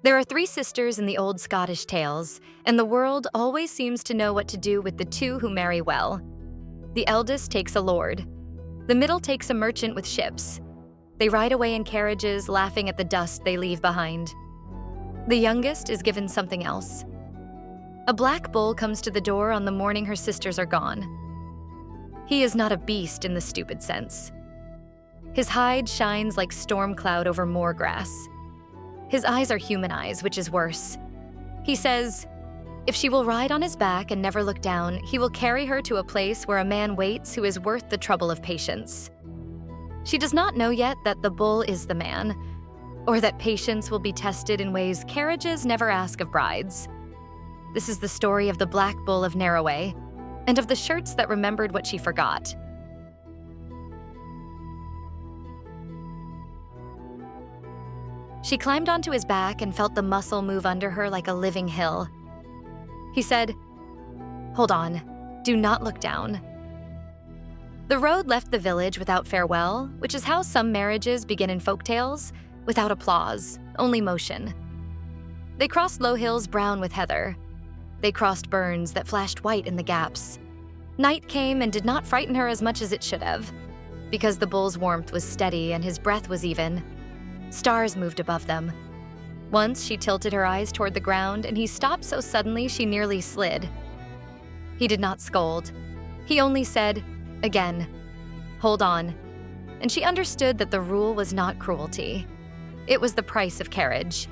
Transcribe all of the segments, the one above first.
There are three sisters in the old Scottish tales, and the world always seems to know what to do with the two who marry well. The eldest takes a lord. The middle takes a merchant with ships. They ride away in carriages, laughing at the dust they leave behind. The youngest is given something else. A black bull comes to the door on the morning her sisters are gone. He is not a beast in the stupid sense. His hide shines like storm cloud over moor grass. His eyes are human eyes, which is worse. He says, if she will ride on his back and never look down, he will carry her to a place where a man waits who is worth the trouble of patience. She does not know yet that the bull is the man, or that patience will be tested in ways carriages never ask of brides. This is the story of the Black Bull of Norroway, and of the shirts that remembered what she forgot. She climbed onto his back and felt the muscle move under her like a living hill. He said, "Hold on, do not look down." The road left the village without farewell, which is how some marriages begin in folktales, without applause, only motion. They crossed low hills brown with heather. They crossed burns that flashed white in the gaps. Night came and did not frighten her as much as it should have, because the bull's warmth was steady and his breath was even. Stars moved above them. Once she tilted her eyes toward the ground and he stopped so suddenly she nearly slid. He did not scold. He only said, again, "Hold on." And she understood that the rule was not cruelty. It was the price of carriage.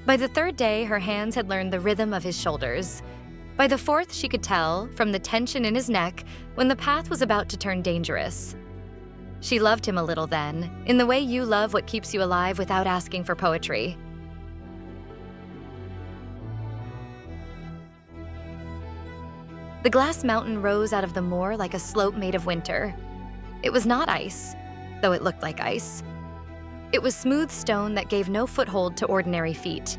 By the third day, her hands had learned the rhythm of his shoulders. By the fourth, she could tell, from the tension in his neck, when the path was about to turn dangerous. She loved him a little then, in the way you love what keeps you alive without asking for poetry. The glass mountain rose out of the moor like a slope made of winter. It was not ice, though it looked like ice. It was smooth stone that gave no foothold to ordinary feet.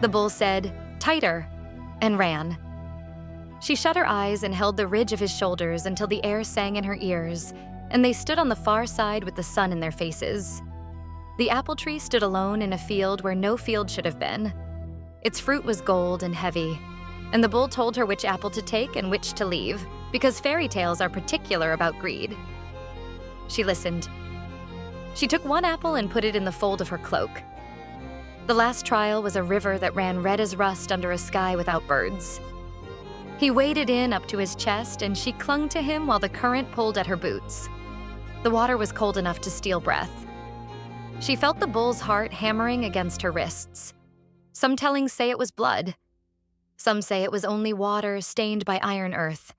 The bull said, "Tighter," and ran. She shut her eyes and held the ridge of his shoulders until the air sang in her ears, and they stood on the far side with the sun in their faces. The apple tree stood alone in a field where no field should have been. Its fruit was gold and heavy, and the bull told her which apple to take and which to leave, because fairy tales are particular about greed. She listened. She took one apple and put it in the fold of her cloak. The last trial was a river that ran red as rust under a sky without birds. He waded in up to his chest, and she clung to him while the current pulled at her boots. The water was cold enough to steal breath. She felt the bull's heart hammering against her wrists. Some tellings say it was blood. Some say it was only water stained by iron earth.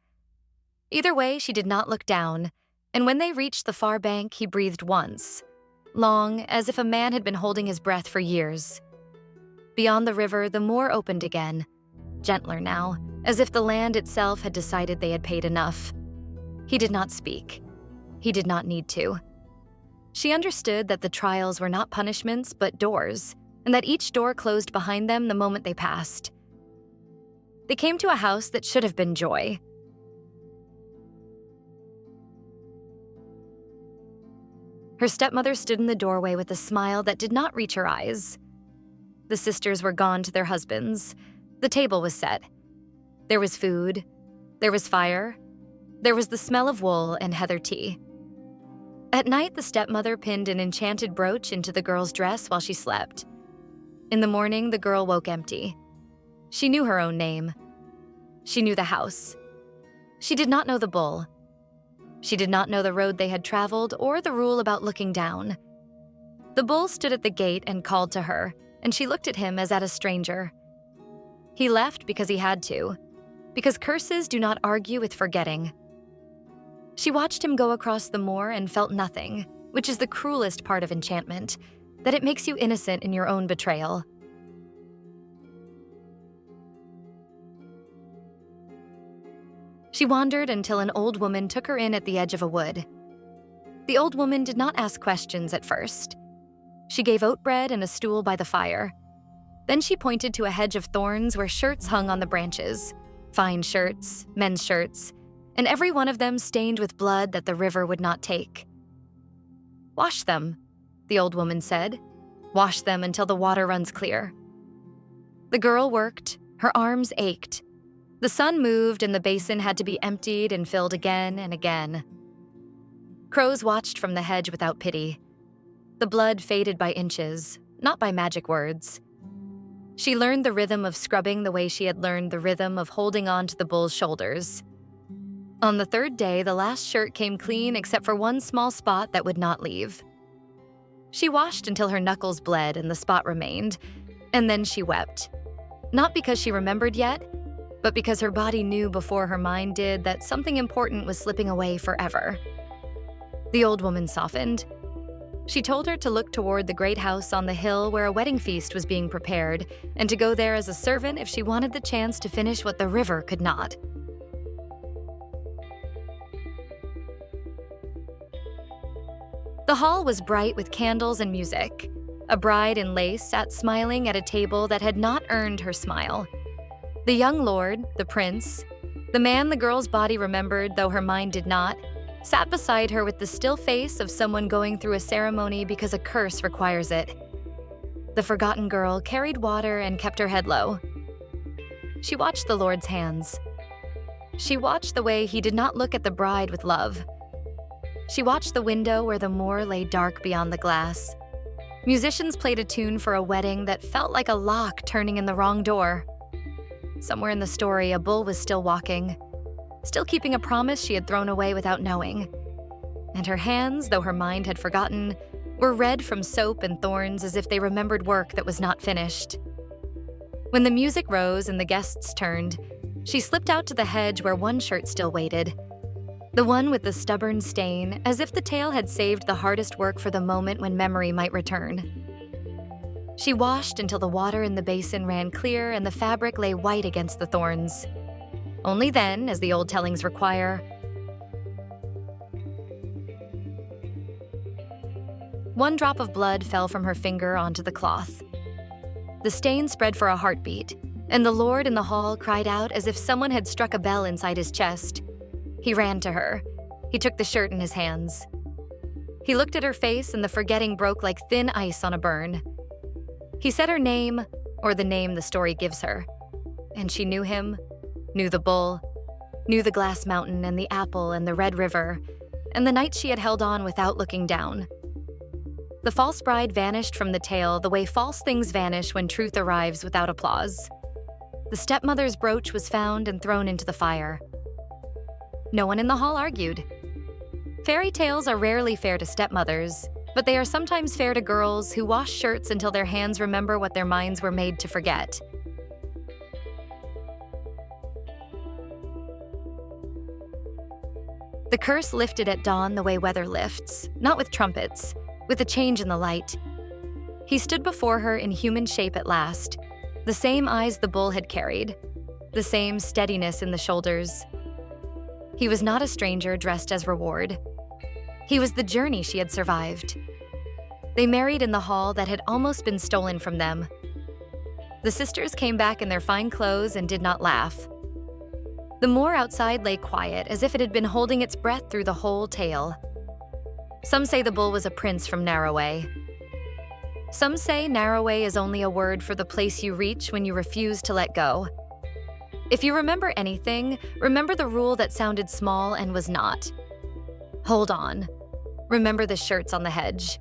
Either way, she did not look down, and when they reached the far bank, he breathed once, long, as if a man had been holding his breath for years. Beyond the river, the moor opened again, gentler now, as if the land itself had decided they had paid enough. He did not speak. He did not need to. She understood that the trials were not punishments, but doors, and that each door closed behind them the moment they passed. They came to a house that should have been joy. Her stepmother stood in the doorway with a smile that did not reach her eyes. The sisters were gone to their husbands. The table was set. There was food. There was fire. There was the smell of wool and heather tea. At night, the stepmother pinned an enchanted brooch into the girl's dress while she slept. In the morning, the girl woke empty. She knew her own name. She knew the house. She did not know the bull. She did not know the road they had traveled or the rule about looking down. The bull stood at the gate and called to her, and she looked at him as at a stranger. He left because he had to, because curses do not argue with forgetting. She watched him go across the moor and felt nothing, which is the cruelest part of enchantment, that it makes you innocent in your own betrayal. She wandered until an old woman took her in at the edge of a wood. The old woman did not ask questions at first. She gave oat bread and a stool by the fire. Then she pointed to a hedge of thorns where shirts hung on the branches, fine shirts, men's shirts, and every one of them stained with blood that the river would not take. "Wash them," the old woman said. Wash them until the water runs clear. The girl worked, her arms ached. The sun moved and the basin had to be emptied and filled again and again. Crows watched from the hedge without pity. The blood faded by inches, not by magic words. She learned the rhythm of scrubbing the way she had learned the rhythm of holding on to the bull's shoulders. On the third day, the last shirt came clean except for one small spot that would not leave. She washed until her knuckles bled and the spot remained, and then she wept. Not because she remembered yet, but because her body knew before her mind did that something important was slipping away forever. The old woman softened. She told her to look toward the great house on the hill where a wedding feast was being prepared, and to go there as a servant if she wanted the chance to finish what the river could not. The hall was bright with candles and music. A bride in lace sat smiling at a table that had not earned her smile. The young lord, the prince, the man the girl's body remembered though her mind did not, sat beside her with the still face of someone going through a ceremony because a curse requires it. The forgotten girl carried water and kept her head low. She watched the lord's hands. She watched the way he did not look at the bride with love. She watched the window where the moor lay dark beyond the glass. Musicians played a tune for a wedding that felt like a lock turning in the wrong door. Somewhere in the story, a bull was still walking, still keeping a promise she had thrown away without knowing. And her hands, though her mind had forgotten, were red from soap and thorns as if they remembered work that was not finished. When the music rose and the guests turned, she slipped out to the hedge where one shirt still waited. The one with the stubborn stain, as if the tale had saved the hardest work for the moment when memory might return. She washed until the water in the basin ran clear and the fabric lay white against the thorns. Only then, as the old tellings require, one drop of blood fell from her finger onto the cloth. The stain spread for a heartbeat, and the lord in the hall cried out as if someone had struck a bell inside his chest. He ran to her. He took the shirt in his hands. He looked at her face and the forgetting broke like thin ice on a burn. He said her name, or the name the story gives her. And she knew him, knew the bull, knew the glass mountain and the apple and the red river, and the night she had held on without looking down. The false bride vanished from the tale the way false things vanish when truth arrives without applause. The stepmother's brooch was found and thrown into the fire. No one in the hall argued. Fairy tales are rarely fair to stepmothers, but they are sometimes fair to girls who wash shirts until their hands remember what their minds were made to forget. The curse lifted at dawn the way weather lifts, not with trumpets, with a change in the light. He stood before her in human shape at last, the same eyes the bull had carried, the same steadiness in the shoulders. He was not a stranger dressed as reward. He was the journey she had survived. They married in the hall that had almost been stolen from them. The sisters came back in their fine clothes and did not laugh. The moor outside lay quiet, as if it had been holding its breath through the whole tale. Some say the bull was a prince from Norroway. Some say Norroway is only a word for the place you reach when you refuse to let go. If you remember anything, remember the rule that sounded small and was not. Hold on. Remember the shirts on the hedge.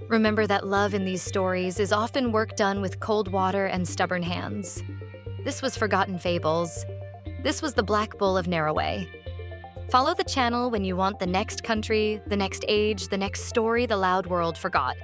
Remember that love in these stories is often work done with cold water and stubborn hands. This was Forgotten Fables. This was the Black Bull of Norroway. Follow the channel when you want the next country, the next age, the next story the loud world forgot.